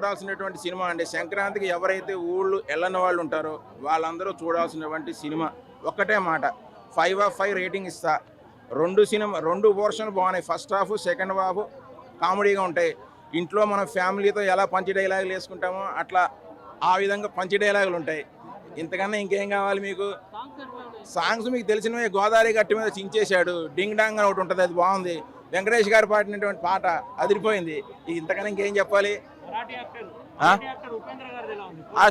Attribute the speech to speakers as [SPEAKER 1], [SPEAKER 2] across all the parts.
[SPEAKER 1] చూడాల్సినటువంటి సినిమా అండి. సంక్రాంతికి ఎవరైతే ఊళ్ళు వెళ్ళని వాళ్ళు ఉంటారో వాళ్ళందరూ చూడాల్సినటువంటి సినిమా. ఒక్కటే మాట, 5/5 రేటింగ్ ఇస్తా. రెండు పోర్షన్లు బాగున్నాయి. ఫస్ట్ హాఫ్, సెకండ్ హాఫ్ కామెడీగా ఉంటాయి. ఇంట్లో మనం ఫ్యామిలీతో ఎలా పంచి డైలాగులు వేసుకుంటామో అట్లా ఆ విధంగా పంచి డైలాగులు ఉంటాయి. ఇంతకన్నా ఇంకేం కావాలి మీకు? సాంగ్స్ మీకు తెలిసినవే. గోదావరి గట్టి మీద చించేశాడు, డింగ్ డాంగ్ అని ఒకటి ఉంటుంది, అది బాగుంది. వెంకటేష్ గారు పాడినటువంటి పాట అదిరిపోయింది. ఇంతకన్నా ఇంకేం చెప్పాలి?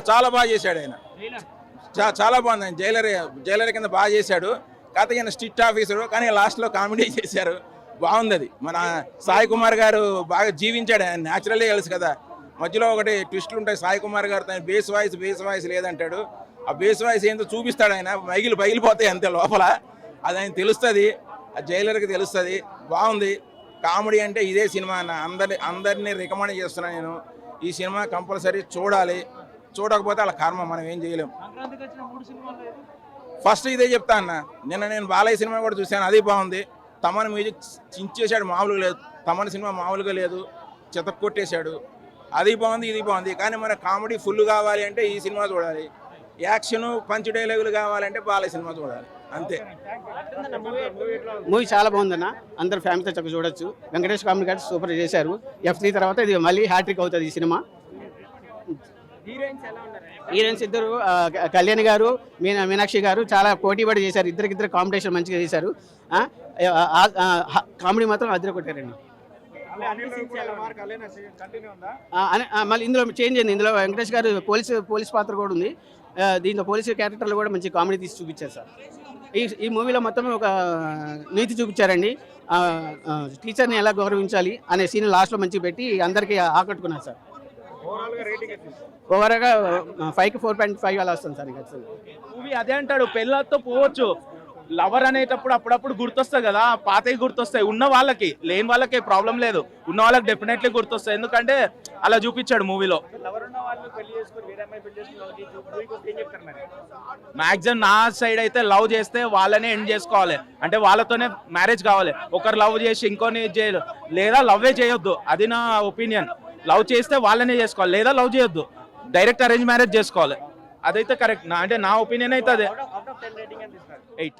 [SPEAKER 1] చాలా బాగా చేశాడు ఆయన, చాలా బాగుంది. ఆయన జైలర్ కింద బాగా చేశాడు. కాకపోతే ఈయన స్ట్రిక్ట్ ఆఫీసరు, కానీ లాస్ట్లో కామెడీ చేశారు, బాగుంది. అది మన సాయి కుమార్ గారు బాగా జీవించాడు. ఆయన న్యాచురల్లీ తెలుసు కదా. మధ్యలో ఒకటి ట్విస్టులు ఉంటాయి. సాయి కుమార్ గారు తన బేస్ వాయిస్ లేదంటాడు. ఆ బేస్ వాయిస్ ఏంటో చూపిస్తాడు ఆయన. పగిలిపోతాయి అంతే లోపల. అది ఆయన తెలుస్తుంది, ఆ జైలర్కి తెలుస్తుంది. బాగుంది. కామెడీ అంటే ఇదే సినిమా అన్న. అందరినీ రికమెండ్ చేస్తున్నాను నేను. ఈ సినిమా కంపల్సరీ చూడాలి. చూడకపోతే అలా కర్మ, మనం ఏం చేయలేం. ఫస్ట్ ఇదే చెప్తా అన్న. నిన్న నేను బాలయ్య సినిమా కూడా చూశాను, అది బాగుంది. తమన్ మ్యూజిక్ చించేశాడు, మామూలుగా లేదు. తమన్ సినిమా మామూలుగా లేదు, చెత్త కొట్టేశాడు. అది బాగుంది, ఇది బాగుంది. కానీ మన కామెడీ ఫుల్ కావాలి అంటే ఈ సినిమా చూడాలి. యాక్షన్ పంచ్ డైలాగులు కావాలంటే బాలయ్య సినిమా చూడాలి, అంతే.
[SPEAKER 2] మూవీ చాలా బాగుందన్న. అందరు ఫ్యామిలీతో చక్కగా చూడొచ్చు. వెంకటేష్ కామెడీ గారు సూపర్ చేశారు. F3 తర్వాత ఇది మళ్ళీ హ్యాట్రిక్ అవుతుంది ఈ సినిమా. హీరోయిన్స్ ఇద్దరు కళ్యాణ్ గారు, మీనాక్షి గారు చాలా పోటీపడి చేశారు. ఇద్దరు కాంపిటీషన్ మంచిగా చేశారు. కామెడీ మాత్రం అద్దరు కొట్టారండి. మళ్ళీ ఇందులో చేంజ్ అయింది. ఇందులో వెంకటేష్ గారు పోలీస్ పాత్ర కూడా ఉంది. దీంట్లో పోలీసు క్యారెక్టర్లు కూడా మంచి కామెడీ తీసి చూపించారు సార్. ఈ మూవీలో మొత్తం ఒక నీతి చూపించారండి. టీచర్ని ఎలా గౌరవించాలి అనే సీన్ లాస్ట్లో మంచిగా పెట్టి అందరికీ ఆకట్టుకున్నారు సార్. ఓవరాల్గా 5కి 4.5 అలా వస్తుంది సార్.
[SPEAKER 3] మూవీ అదే అంటాడు, పెళ్ళతో పోవచ్చు. లవర్ అనేటప్పుడు అప్పుడప్పుడు గుర్తొస్తాయి కదా, పాతవి గుర్తొస్తాయి. ఉన్న వాళ్ళకి, లేని వాళ్ళకి ప్రాబ్లం లేదు, ఉన్న వాళ్ళకి డెఫినెట్లీ గుర్తొస్తాయి. ఎందుకంటే అలా చూపించాడు మూవీలో. మ్యాక్సిమం నా సైడ్ అయితే లవ్ చేస్తే వాళ్ళనే ఎండ్ చేసుకోవాలి, అంటే వాళ్ళతోనే మ్యారేజ్ కావాలి. ఒకరు లవ్ చేసి ఇంకోని చేయదు, లేదా లవ్వే చేయొద్దు. అది నా ఒపీనియన్. లవ్ చేస్తే వాళ్ళనే చేసుకోవాలి, లేదా లవ్ చేయొద్దు, డైరెక్ట్ అరేంజ్ మ్యారేజ్ చేసుకోవాలి. అదైతే కరెక్ట్. అంటే నా ఒపీనియన్ అయితే అదే. 8.